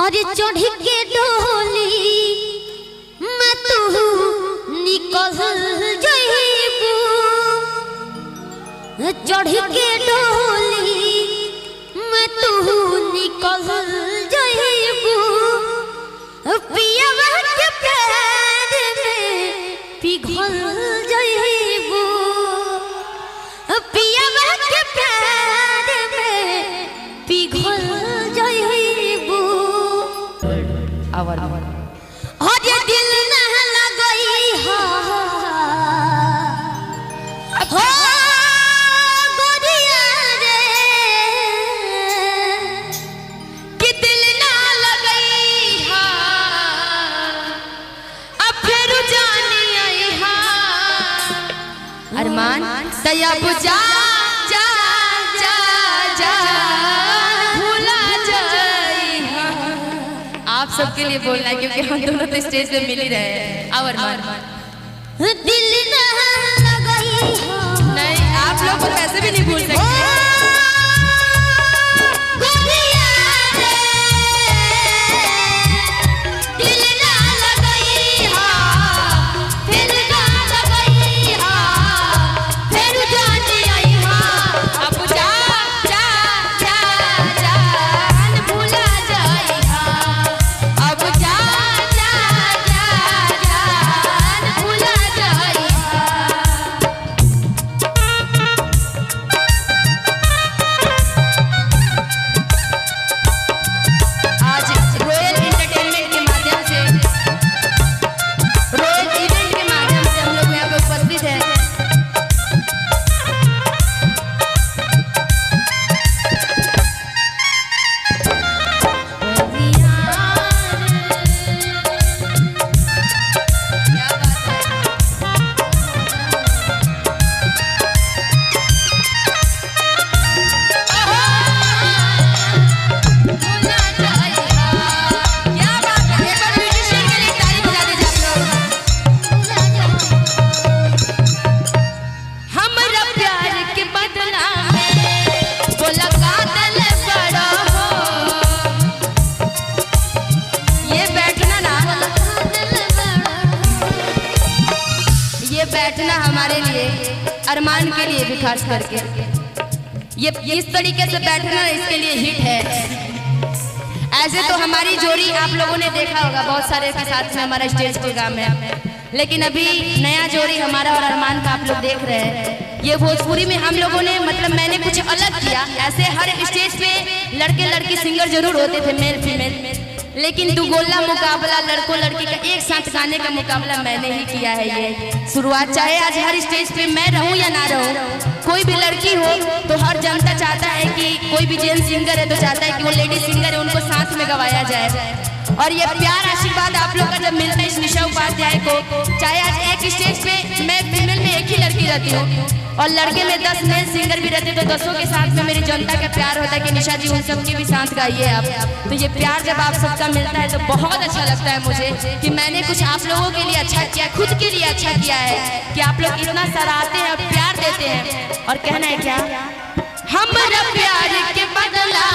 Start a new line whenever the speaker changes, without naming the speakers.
अरे चढ़ के डोली मैं तू निकल जाइबू, चढ़ के डोली मैं तू निकल जाइबू, पियवा के प्यार में पिघल जाइबू, पियवा के प्यार में पिघल जाइबू। अरे दिल न लगई हो गोरिया रे, कि दिल न लगई हो अब फिर जानी आई हा अरमान दया बुझा जा जा जा भूला जाई हा। आप सबके लिए बोलना है क्योंकि हम दोनों तो स्टेज पे मिल ही रहे हैं। अब अरमान दिल न लगई हो नहीं, आप लोग को कैसे भी नहीं भूल सकते। बैठना हमारे लिए अरमान के लिए भी खास करके ये इस तरीके से बैठना इसके लिए हिट है। ऐसे तो हमारी जोड़ी आप लोगों ने देखा होगा बहुत सारे के साथ में हमारा स्टेज प्रोग्राम है, लेकिन अभी नया जोड़ी हमारा और अरमान का आप लोग देख रहे हैं। ये भोजपुरी में हम लोगों ने मतलब मैंने कुछ अलग किया। ऐसे हर स्टेज पे लड़के लड़की सिंगर जरूर होते थे मेल फीमेल, लेकिन दुगोला मुकाबला लड़कों लड़की का एक साथ गाने का मुकाबला मैंने ही किया है। ये शुरुआत चाहे आज हर स्टेज पे मैं रहूं या ना रहूं, कोई भी लड़की हो तो हर जनता चाहता है कि कोई भी जेंट्स सिंगर है तो चाहता है कि वो लेडी सिंगर है उनको साथ में गवाया जाए। और ये प्यार आशीर्वाद आप लोग का जब मिलता है इस निशा उपाध्याय को, चाहे आज एक स्टेज पे मैं फीमेल में एक ही लड़की रहती हूँ और लड़के में 10 मेल सिंगर भी रहते तो 10 के साथ में मेरी जनता का प्यार होता है कि निशा जी उन सबकी भी साथ गाइए आप। तो ये प्यार जब आप सबका मिलता है तो बहुत अच्छा लगता है मुझे कि मैंने कुछ आप लोगों के लिए अच्छा किया, खुद के लिए अच्छा किया है कि आप लोग इतना सराहते हैं और प्यार देते हैं। और कहना है क्या, हमारा प्यार के बदला